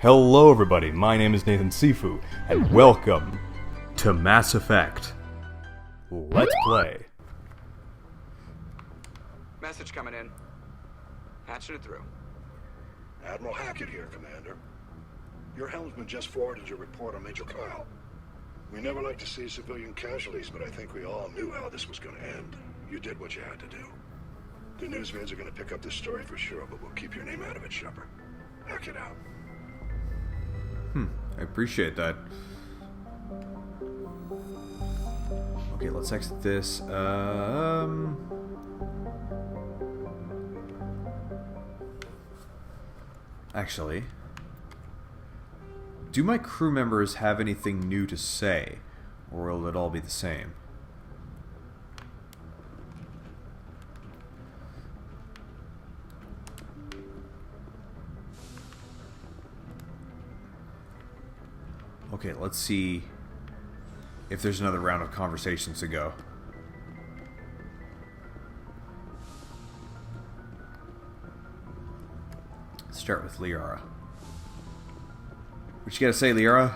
Hello everybody, my name is Nathan Sifu, and welcome to Mass Effect. Let's play. Message coming in. Patching it through. Admiral Hackett here, Commander. Your helmsman just forwarded your report on Major Kyle. We never like to see civilian casualties, but I think we all knew how this was going to end. You did what you had to do. The newsvids are going to pick up this story for sure, but we'll keep your name out of it, Shepard. Hackett out. I appreciate that. Okay, let's exit this. Actually, do my crew members have anything new to say, or will it all be the same? Okay, let's see if there's another round of conversations to go. Let's start with Liara. What you gotta say, Liara?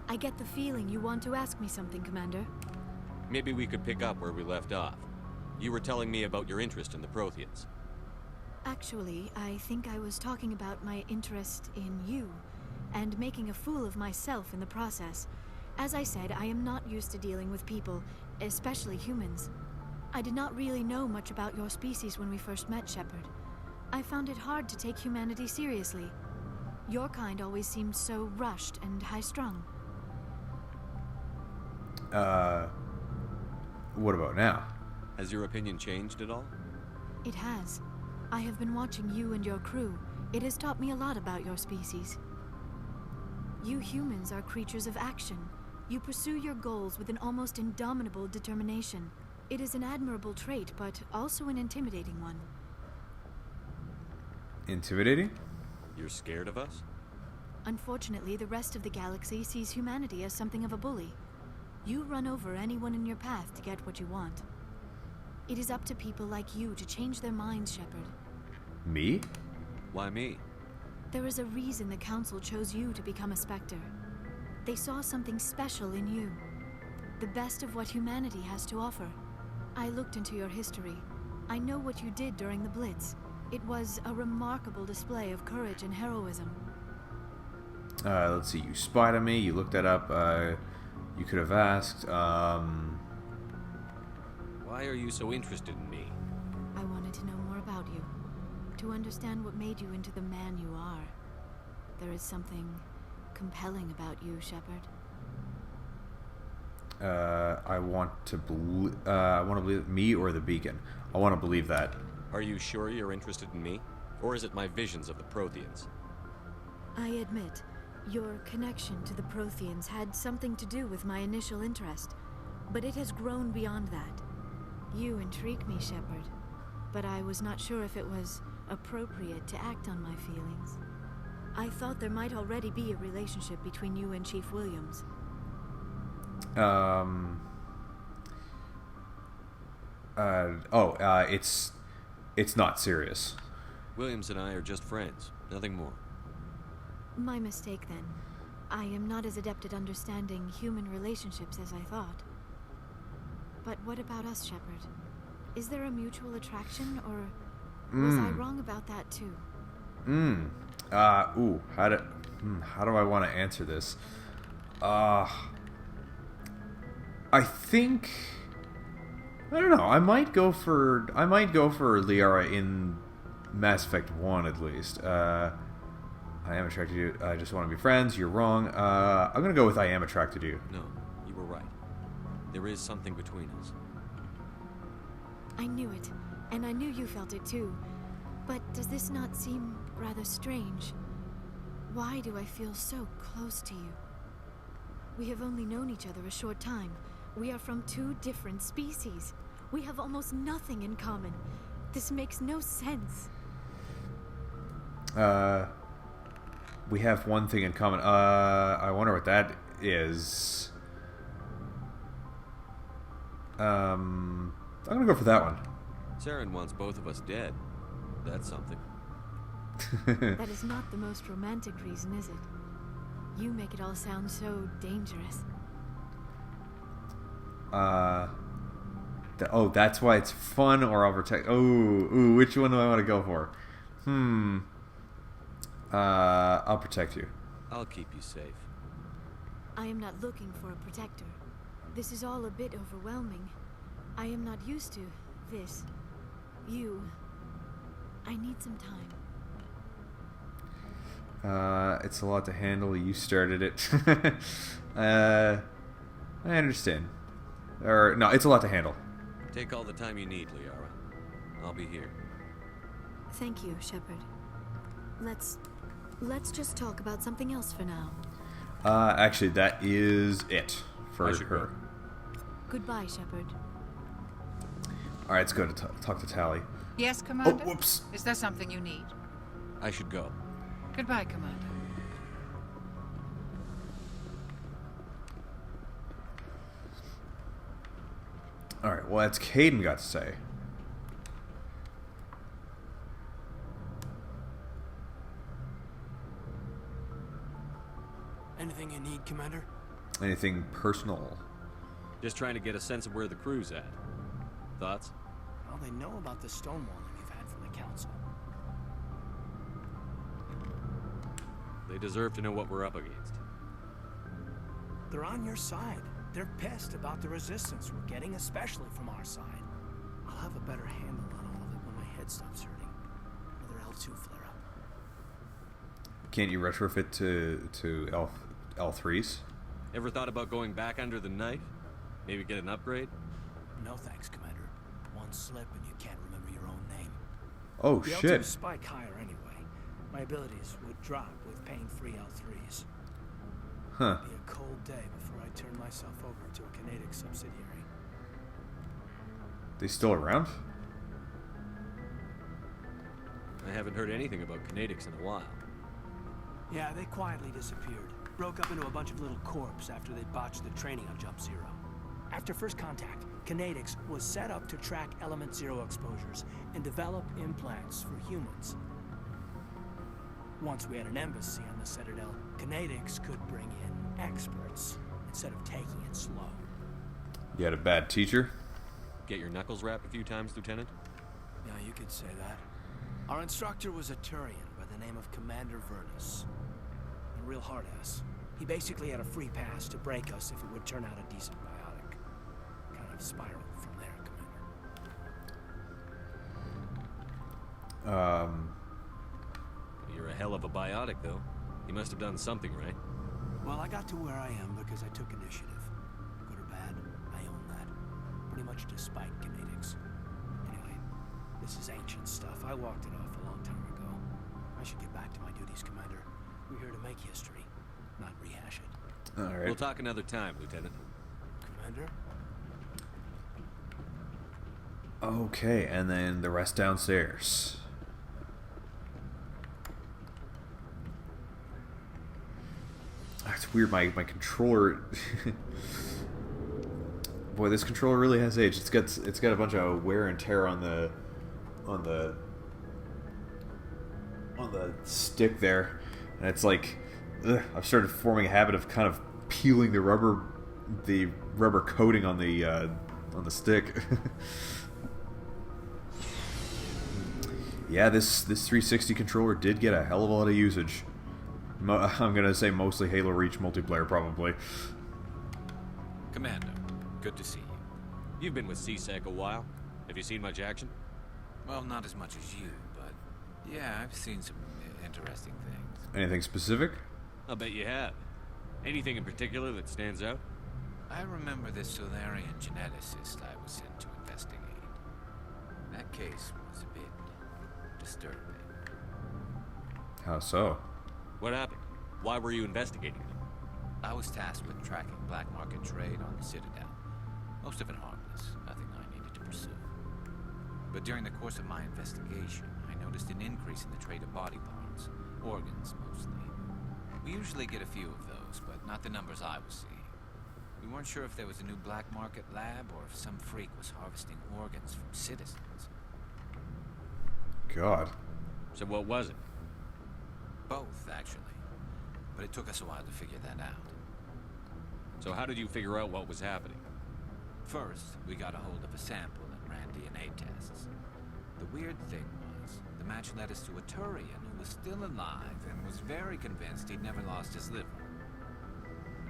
I get the feeling you want to ask me something, Commander. Maybe we could pick up where we left off. You were telling me about your interest in the Protheans. Actually, I think I was talking about my interest in you, and making a fool of myself in the process. As I said, I am not used to dealing with people, especially humans. I did not really know much about your species when we first met, Shepard. I found it hard to take humanity seriously. Your kind always seemed so rushed and high-strung. What about now? Has your opinion changed at all? It has. I have been watching you and your crew. It has taught me a lot about your species. You humans are creatures of action. You pursue your goals with an almost indomitable determination. It is an admirable trait, but also an intimidating one. Intimidating? You're scared of us? Unfortunately, the rest of the galaxy sees humanity as something of a bully. You run over anyone in your path to get what you want. It is up to people like you to change their minds, Shepard. Me? Why me? There is a reason the Council chose you to become a Spectre. They saw something special in you. The best of what humanity has to offer. I looked into your history. I know what you did during the Blitz. It was a remarkable display of courage and heroism. Let's see, you spied on me, you looked that up, you could have asked, Why are you so interested in me? I wanted to know more about you. To understand what made you into the man you are. There is something compelling about you, Shepard. I want to believe me or the beacon. I want to believe that. Are you sure you're interested in me? Or is it my visions of the Protheans? I admit, your connection to the Protheans had something to do with my initial interest, but it has grown beyond that. You intrigue me, Shepard, but I was not sure if it was appropriate to act on my feelings. I thought there might already be a relationship between you and Chief Williams. It's not serious. Williams and I are just friends, nothing more. My mistake, then. I am not as adept at understanding human relationships as I thought. But what about us, Shepard? Is there a mutual attraction, or was I wrong about that too? How do I want to answer this? I think I don't know. I might go for Liara in Mass Effect 1 at least. I am attracted to you. I just want to be friends. You're wrong. I'm gonna go with I am attracted to you. No, you were right. There is something between us. I knew it, and I knew you felt it too. But does this not seem rather strange? Why do I feel so close to you? We have only known each other a short time. We are from two different species. We have almost nothing in common. This makes no sense. We have one thing in common. I wonder what that is. I'm gonna go for that one. Saren wants both of us dead. That's something. That is not the most romantic reason, is it? You make it all sound so dangerous. That's why it's fun, or I'll protect. Ooh, which one do I want to go for? I'll protect you. I'll keep you safe. I am not looking for a protector. This is all a bit overwhelming. I am not used to this. I need some time. It's a lot to handle. You started it. I understand. Or, no, it's a lot to handle. Take all the time you need, Liara. I'll be here. Thank you, Shepard. Let's just talk about something else for now. Actually, that is it for her. Go. Goodbye, Shepard. Alright, let's go to talk to Tally. Yes, Commander? Oh, whoops. Is there something you need? I should go. Goodbye, Commander. Alright, well, that's Caden got to say. Anything you need, Commander? Anything personal? Just trying to get a sense of where the crew's at. Thoughts? Well, they know about the stonewalling you've had from the Council. They deserve to know what we're up against. They're on your side. They're pissed about the resistance we're getting, especially from our side. I'll have a better handle on all of it when my head stops hurting. Another L2 flare-up. Can't you retrofit to L3s? Ever thought about going back under the knife? Maybe get an upgrade? No thanks, Commander. One slip and you can't remember your own name. Oh, The shit. L2s spike higher anyway. My abilities would drop with pain-free L3s. Huh. It'd be a cold day before I turn myself over to a Canadic subsidiary. They still around? I haven't heard anything about Canadics in a while. Yeah, they quietly disappeared. Broke up into a bunch of little corps after they botched the training on Jump Zero. After first contact, Canadics was set up to track Element Zero exposures and develop implants for humans. Once we had an embassy on the Citadel, Canadics could bring in experts instead of taking it slow. You had a bad teacher? Get your knuckles wrapped a few times, Lieutenant? Yeah, you could say that. Our instructor was a Turian by the name of Commander Vernus. A real hard-ass. He basically had a free pass to break us if it would turn out a decent biotic. Kind of spiraled from there, Commander. You're a hell of a biotic, though. You must have done something right. Well, I got to where I am because I took initiative. Good or bad, I own that. Pretty much despite Canadics. Anyway, this is ancient stuff. I walked it off a long time ago. I should get back to my duties, Commander. We're here to make history, not rehash it. Alright. We'll talk another time, Lieutenant. Commander? Okay, and then the rest downstairs. It's weird, my controller... Boy, this controller really has aged. It's got a bunch of wear and tear on the stick there, and it's like I've started forming a habit of kind of peeling the rubber coating on the stick. Yeah, this 360 controller did get a hell of a lot of usage. I'm gonna say mostly Halo Reach multiplayer, probably. Commander, good to see you. You've been with CSEC a while. Have you seen much action? Well, not as much as you, but yeah, I've seen some interesting things. Anything specific? I'll bet you have. Anything in particular that stands out? I remember this Solarian geneticist I was sent to investigate. That case was a bit disturbing. How so? What happened? Why were you investigating them? I was tasked with tracking black market trade on the Citadel. Most of it harmless, nothing I needed to pursue. But during the course of my investigation, I noticed an increase in the trade of body parts, organs mostly. We usually get a few of those, but not the numbers I was seeing. We weren't sure if there was a new black market lab or if some freak was harvesting organs from citizens. God. So what was it? Both, actually. But it took us a while to figure that out. So how did you figure out what was happening? First, we got a hold of a sample and ran DNA tests. The weird thing was, the match led us to a Turian who was still alive and was very convinced he'd never lost his liver.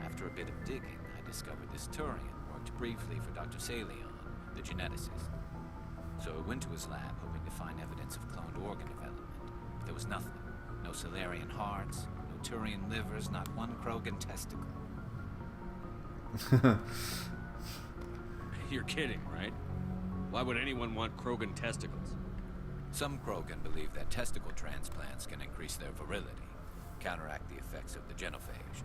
After a bit of digging, I discovered this Turian worked briefly for Dr. Salion, the geneticist. So I went to his lab hoping to find evidence of cloned organ development. But there was nothing. No Salarian hearts, no Turian livers, not one Krogan testicle. You're kidding, right? Why would anyone want Krogan testicles? Some Krogan believe that testicle transplants can increase their virility, counteract the effects of the genophage.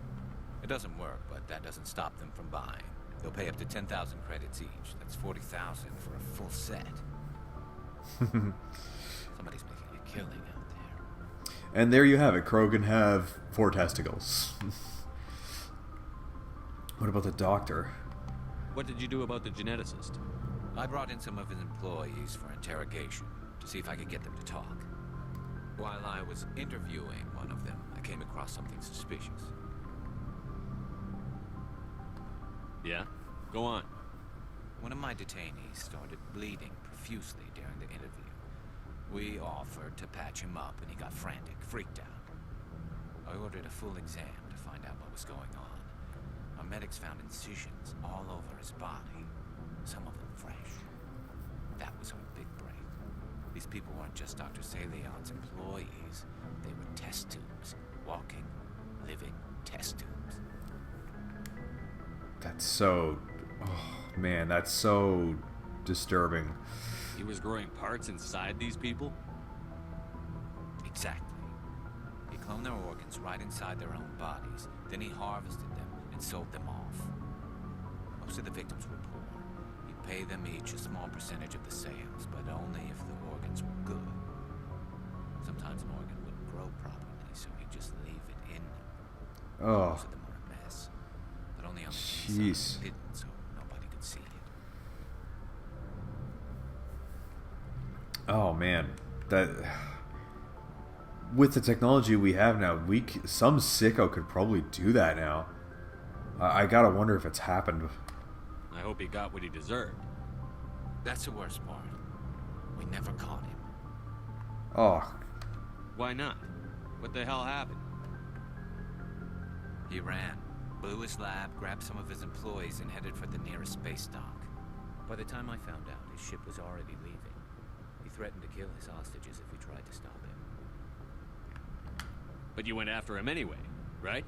It doesn't work, but that doesn't stop them from buying. They'll pay up to 10,000 credits each. That's 40,000 for a full set. Somebody's making a killing out there. And there you have it. Krogan have 4 testicles. What about the doctor? What did you do about the geneticist? I brought in some of his employees for interrogation to see if I could get them to talk. While I was interviewing one of them, I came across something suspicious. Yeah? Go on. One of my detainees started bleeding profusely during the interview. We offered to patch him up and he got frantic, freaked out. I ordered a full exam to find out what was going on. Our medics found incisions all over his body, some of them fresh. That was our big break. These people weren't just Dr. Salion's employees. They were test tubes. Walking, living test tubes. That's so... Oh, man, that's so disturbing. He was growing parts inside these people? Exactly. He cloned their organs right inside their own bodies. Then he harvested them and sold them off. Most of the victims were poor. He'd pay them each a small percentage of the sales, but only if the organs were good. Sometimes an organ wouldn't grow properly, so he'd just leave it in them. Oh. Most of them were a mess, but only on the Jeez. inside, hidden so nobody could see it. Oh, man. That... With the technology we have now, some sicko could probably do that now. I gotta wonder if it's happened. I hope he got what he deserved. That's the worst part. We never caught him. Oh. Why not? What the hell happened? He ran, blew his lab, grabbed some of his employees, and headed for the nearest space dock. By the time I found out, his ship was already leaving. He threatened to kill his hostages if we tried to stop him. But you went after him anyway, right?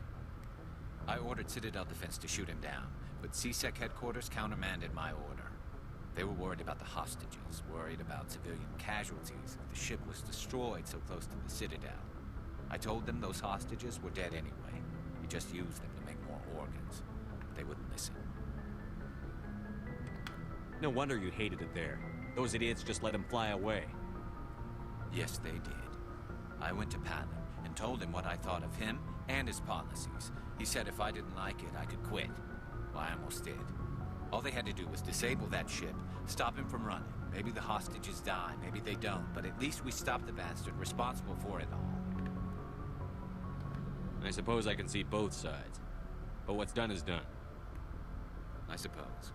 I ordered Citadel Defense to shoot him down, but CSEC headquarters countermanded my order. They were worried about the hostages, worried about civilian casualties if the ship was destroyed so close to the Citadel. I told them those hostages were dead anyway. We just used them to make more organs. But they wouldn't listen. No wonder you hated it there. Those idiots just let him fly away. Yes, they did. I went to Palin and told him what I thought of him and his policies. He said if I didn't like it, I could quit. Well, I almost did. All they had to do was disable that ship, stop him from running. Maybe the hostages die, maybe they don't, but at least we stopped the bastard responsible for it all. I suppose I can see both sides. But what's done is done. I suppose.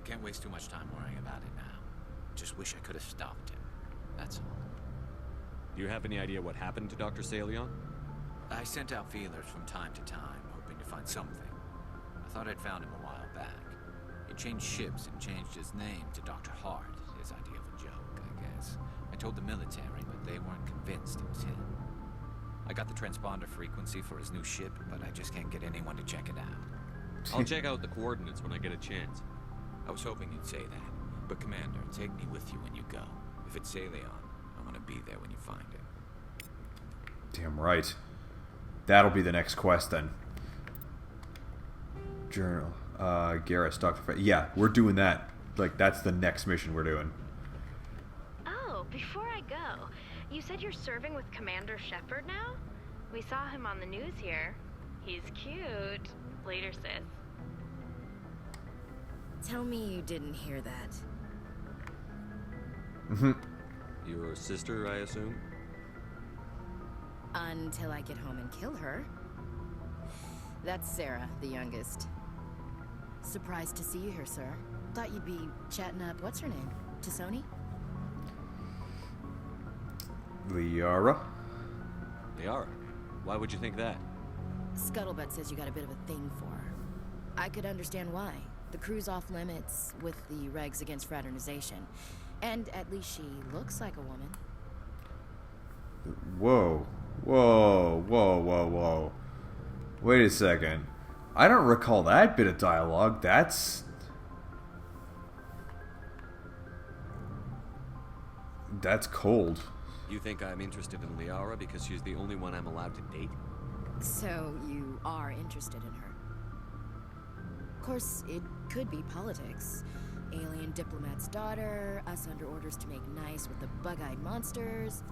Can't waste too much time worrying about it now. Just wish I could have stopped him. That's all. Do you have any idea what happened to Dr. Salion? I sent out feelers from time to time, hoping to find something. I thought I'd found him a while back. He changed ships and changed his name to Dr. Hart, his idea of a joke, I guess. I told the military, but they weren't convinced it was him. I got the transponder frequency for his new ship, but I just can't get anyone to check it out. I'll check out the coordinates when I get a chance. I was hoping you'd say that. But Commander, take me with you when you go. If it's Salion, I want to be there when you find it. Damn right. That'll be the next quest then. Journal. Garrus, Dr. Yeah, we're doing that. Like, that's the next mission we're doing. Oh, before I go, you said you're serving with Commander Shepard now? We saw him on the news here. He's cute. Later, sis. Tell me you didn't hear that. Mm-hmm. Your sister, I assume? Until I get home and kill her. That's Sarah, the youngest. Surprised to see you here, sir. Thought you'd be chatting up, what's her name? Tassoni? Liara? Liara? Why would you think that? Scuttlebutt says you got a bit of a thing for her. I could understand why. The crew's off limits with the regs against fraternization. And at least she looks like a woman. Whoa. Whoa. Whoa, whoa, whoa. Wait a second. I don't recall that bit of dialogue. That's cold. You think I'm interested in Liara because she's the only one I'm allowed to date? So you are interested in her. Of course, it could be politics. Alien diplomat's daughter, us under orders to make nice with the bug-eyed monsters.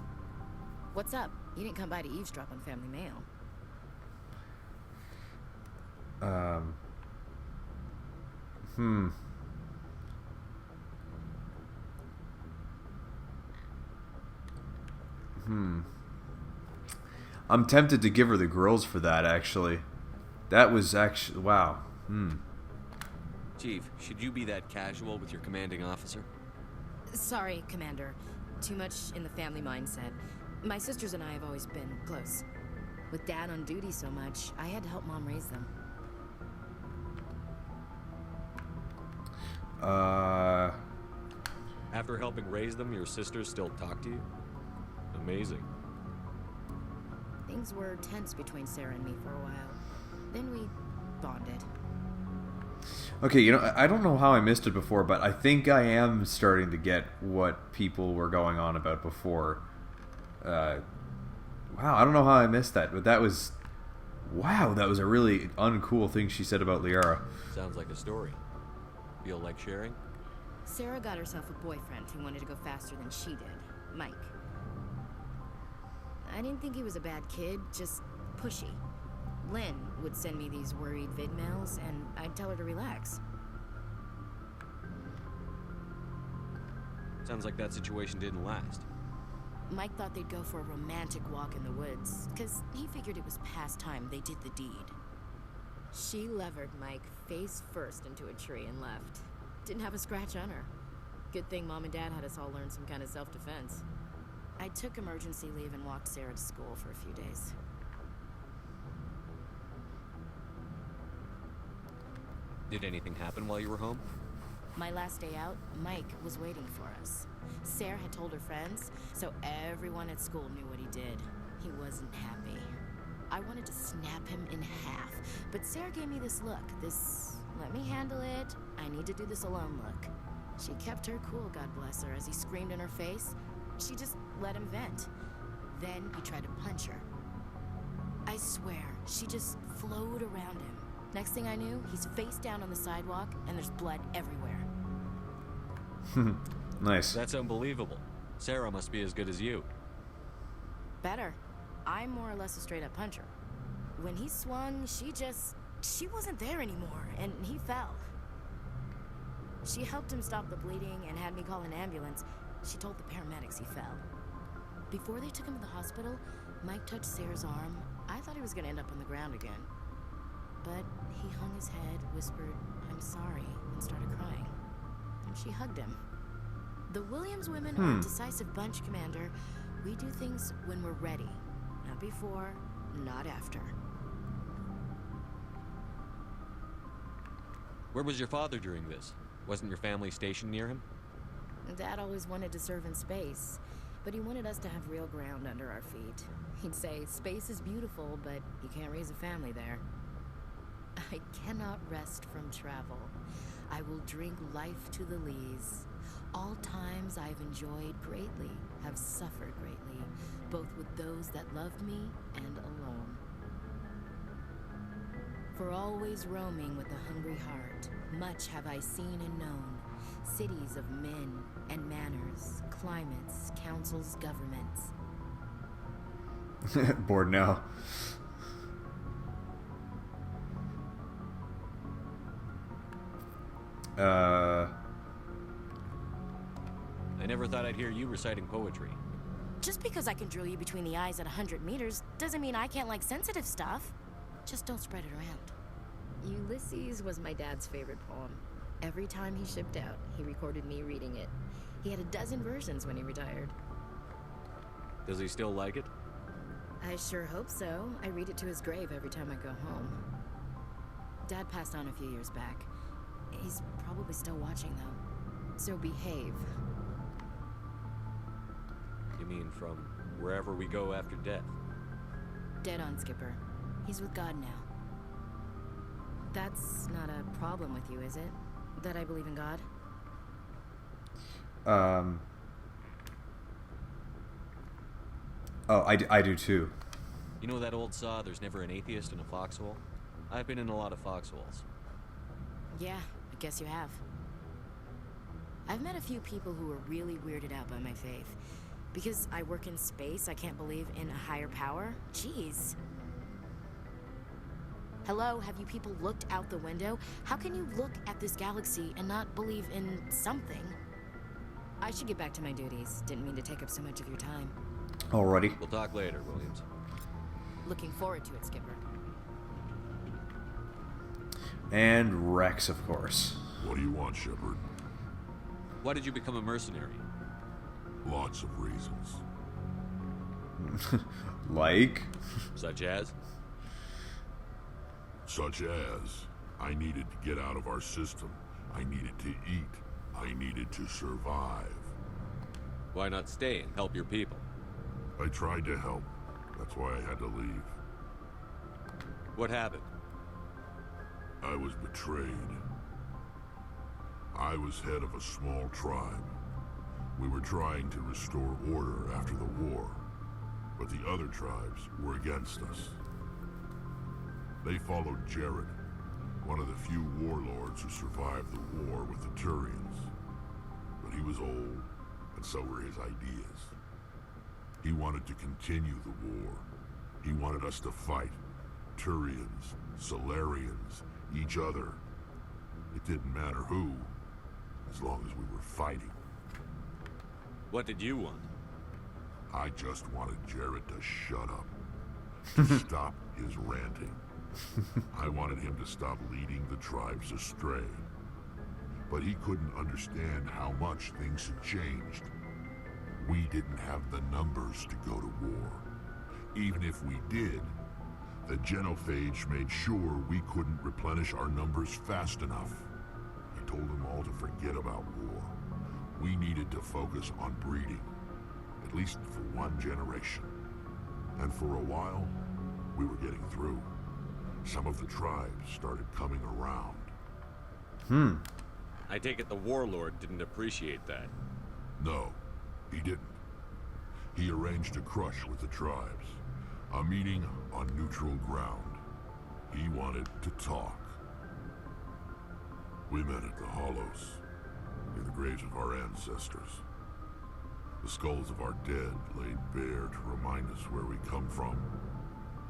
What's up? You didn't come by to eavesdrop on Family Mail. I'm tempted to give her the grills for that, actually. That was actually... Wow. Chief, should you be that casual with your commanding officer? Sorry, Commander. Too much in the family mindset. My sisters and I have always been close. With Dad on duty so much, I had to help Mom raise them. After helping raise them, your sisters still talk to you? Amazing. Things were tense between Sarah and me for a while. Then we bonded. Okay, you know, I don't know how I missed it before, but I think I am starting to get what people were going on about before. Wow, I don't know how I missed that, but that was... Wow, that was a really uncool thing she said about Liara. Sounds like a story. Feel like sharing? Sarah got herself a boyfriend who wanted to go faster than she did, Mike. I didn't think he was a bad kid, just pushy. Lynn would send me these worried vid mails, and I'd tell her to relax. Sounds like that situation didn't last. Mike thought they'd go for a romantic walk in the woods, because he figured it was past time they did the deed. She levered Mike face first into a tree and left. Didn't have a scratch on her. Good thing Mom and Dad had us all learn some kind of self-defense. I took emergency leave and walked Sarah to school for a few days. Did anything happen while you were home? My last day out, Mike was waiting for us. Sarah had told her friends, so everyone at school knew what he did. He wasn't happy. I wanted to snap him in half, but Sarah gave me this look, this let me handle it, I need to do this alone look. She kept her cool, God bless her, as he screamed in her face. She just let him vent. Then he tried to punch her. I swear, she just flowed around him. Next thing I knew, he's face down on the sidewalk, and there's blood everywhere. Nice. That's unbelievable. Sarah must be as good as you. Better. I'm more or less a straight-up puncher. When he swung, she wasn't there anymore, and he fell. She helped him stop the bleeding and had me call an ambulance. She told the paramedics he fell. Before they took him to the hospital, Mike touched Sarah's arm. I thought he was gonna end up on the ground again. But he hung his head, whispered, "I'm sorry," and started crying. And she hugged him. The Williams women are a decisive bunch, Commander. We do things when we're ready. Not before, not after. Where was your father during this? Wasn't your family stationed near him? Dad always wanted to serve in space, but he wanted us to have real ground under our feet. He'd say, space is beautiful, but you can't raise a family there. I cannot rest from travel. I will drink life to the lees. All times I've enjoyed greatly, have suffered greatly, both with those that loved me and alone. For always roaming with a hungry heart, much have I seen and known, cities of men and manners, climates, councils, governments. Bored now. I never thought I'd hear you reciting poetry. Just because I can drill you between the eyes at 100 meters doesn't mean I can't like sensitive stuff. Just don't spread it around. Ulysses was my dad's favorite poem. Every time he shipped out, he recorded me reading it. He had a dozen versions when he retired. Does he still like it? I sure hope so. I read it to his grave every time I go home. Dad passed on a few years back. He's probably still watching, though. So behave. You mean from wherever we go after death? Dead on, Skipper. He's with God now. That's not a problem with you, is it? That I believe in God? Oh, I do too. You know that old saw, there's never an atheist in a foxhole? I've been in a lot of foxholes. Yeah, I guess you have. I've met a few people who are really weirded out by my faith. Because I work in space, I can't believe in a higher power? Jeez. Hello, have you people looked out the window? How can you look at this galaxy and not believe in something? I should get back to my duties. Didn't mean to take up so much of your time. Alrighty. We'll talk later, Williams. Looking forward to it, Skipper. And Wrex, of course. What do you want, Shepard? Why did you become a mercenary? Lots of reasons. Like? Such as? Such as, I needed to get out of our system. I needed to eat. I needed to survive. Why not stay and help your people? I tried to help. That's why I had to leave. What happened? I was betrayed. I was head of a small tribe. We were trying to restore order after the war, but the other tribes were against us. They followed Jared, one of the few warlords who survived the war with the Turians. But he was old, and so were his ideas. He wanted to continue the war. He wanted us to fight. Turians, Solarians, each other. It didn't matter who, as long as we were fighting. What did you want? I just wanted Jared to shut up. To stop his ranting. I wanted him to stop leading the tribes astray. But he couldn't understand how much things had changed. We didn't have the numbers to go to war. Even if we did, the genophage made sure we couldn't replenish our numbers fast enough. I told them all to forget about war. We needed to focus on breeding, at least for one generation. And for a while, we were getting through. Some of the tribes started coming around. I take it the warlord didn't appreciate that. No, he didn't. He arranged a crush with the tribes. A meeting on neutral ground. He wanted to talk. We met at the Hollows, near the graves of our ancestors. The skulls of our dead laid bare to remind us where we come from,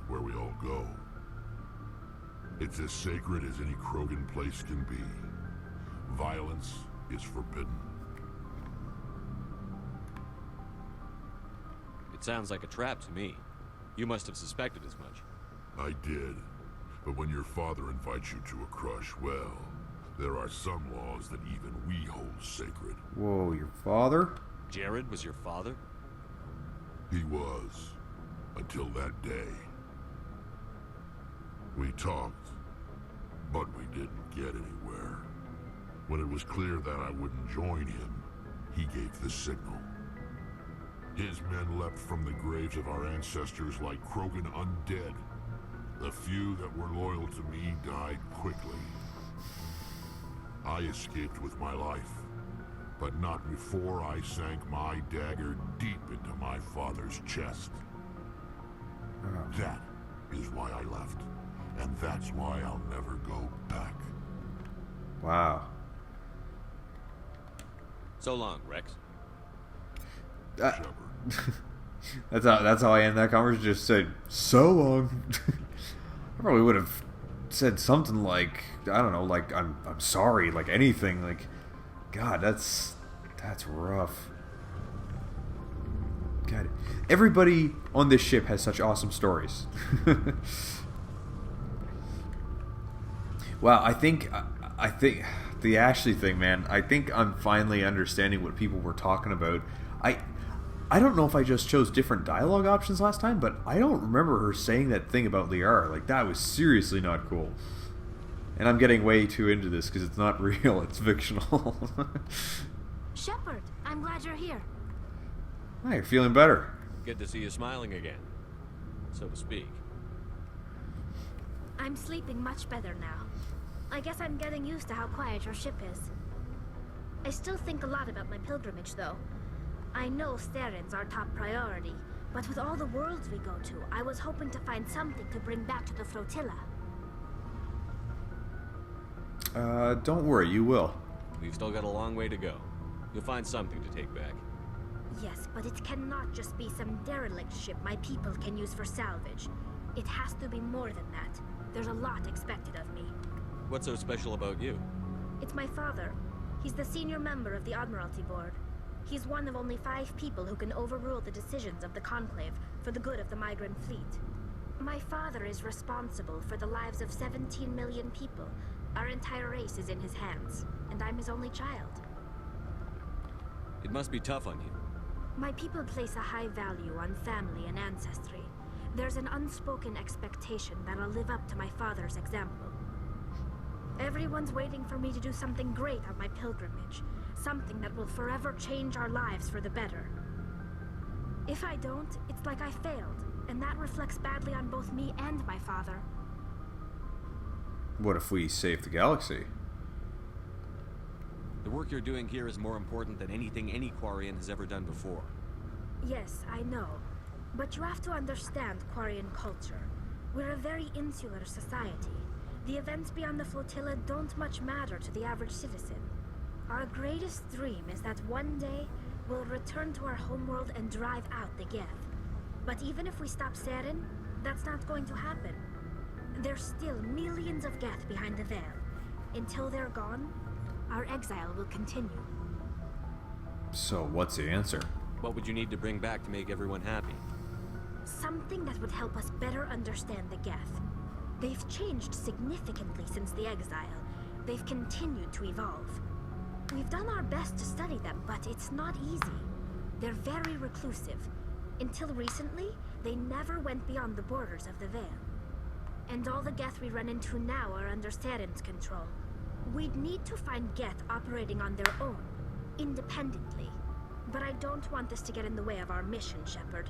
where we all go. It's as sacred as any Krogan place can be. Violence is forbidden. It sounds like a trap to me. You must have suspected as much. I did. But when your father invites you to a crush, well, there are some laws that even we hold sacred. Whoa, your father? Jared was your father? He was. Until that day. We talked, but we didn't get anywhere. When it was clear that I wouldn't join him, he gave the signal. His men leapt from the graves of our ancestors like Krogan undead. The few that were loyal to me died quickly. I escaped with my life, but not before I sank my dagger deep into my father's chest. That is why I left, and that's why I'll never go back. Wow. So long, Wrex. Shepard. That's how I end that conversation. Just said so long. I probably would have said something like, I don't know, like I'm sorry, like anything. Like, God, that's rough. God, everybody on this ship has such awesome stories. Wow, I think the Ashley thing, man. I think I'm finally understanding what people were talking about. I don't know if I just chose different dialogue options last time, but I don't remember her saying that thing about Liara. Like, that was seriously not cool. And I'm getting way too into this because it's not real, it's fictional. Shepard, I'm glad you're here. Hi, you're feeling better. Good to see you smiling again, so to speak. I'm sleeping much better now. I guess I'm getting used to how quiet your ship is. I still think a lot about my pilgrimage, though. I know Saren's our top priority, but with all the worlds we go to, I was hoping to find something to bring back to the flotilla. Don't worry, you will. We've still got a long way to go. You'll find something to take back. Yes, but it cannot just be some derelict ship my people can use for salvage. It has to be more than that. There's a lot expected of me. What's so special about you? It's my father. He's the senior member of the Admiralty Board. He's one of only 5 people who can overrule the decisions of the Conclave for the good of the migrant fleet. My father is responsible for the lives of 17 million people. Our entire race is in his hands, and I'm his only child. It must be tough on you. My people place a high value on family and ancestry. There's an unspoken expectation that I'll live up to my father's example. Everyone's waiting for me to do something great on my pilgrimage. Something that will forever change our lives for the better. If I don't, it's like I failed, and that reflects badly on both me and my father. What if we save the galaxy? The work you're doing here is more important than anything any Quarian has ever done before. Yes, I know. But you have to understand Quarian culture. We're a very insular society. The events beyond the flotilla don't much matter to the average citizen. Our greatest dream is that one day we'll return to our homeworld and drive out the Geth. But even if we stop Saren, that's not going to happen. There's still millions of Geth behind the veil. Until they're gone, our exile will continue. So what's the answer? What would you need to bring back to make everyone happy? Something that would help us better understand the Geth. They've changed significantly since the exile. They've continued to evolve. We've done our best to study them, but it's not easy. They're very reclusive. Until recently, they never went beyond the borders of the Veil. And all the Geth we run into now are under Saren's control. We'd need to find Geth operating on their own, independently. But I don't want this to get in the way of our mission, Shepard.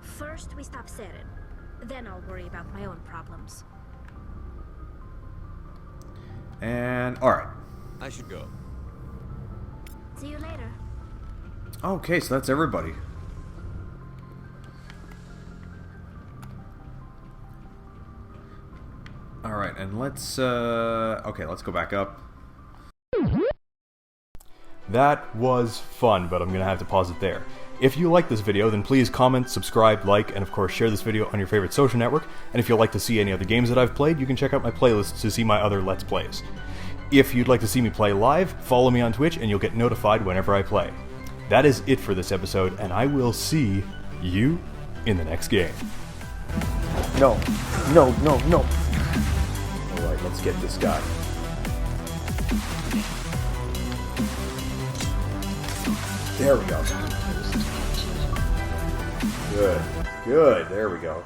First, we stop Saren. Then I'll worry about my own problems. And, alright. I should go. See you later. Okay, so that's everybody. Alright, and let's go back up. That was fun, but I'm going to have to pause it there. If you like this video, then please comment, subscribe, like, and of course share this video on your favorite social network. And if you'd like to see any other games that I've played, you can check out my playlist to see my other Let's Plays. If you'd like to see me play live, follow me on Twitch and you'll get notified whenever I play. That is it for this episode, and I will see you in the next game. No. No, no, no. Alright, let's get this guy. There we go. Good. Good. There we go.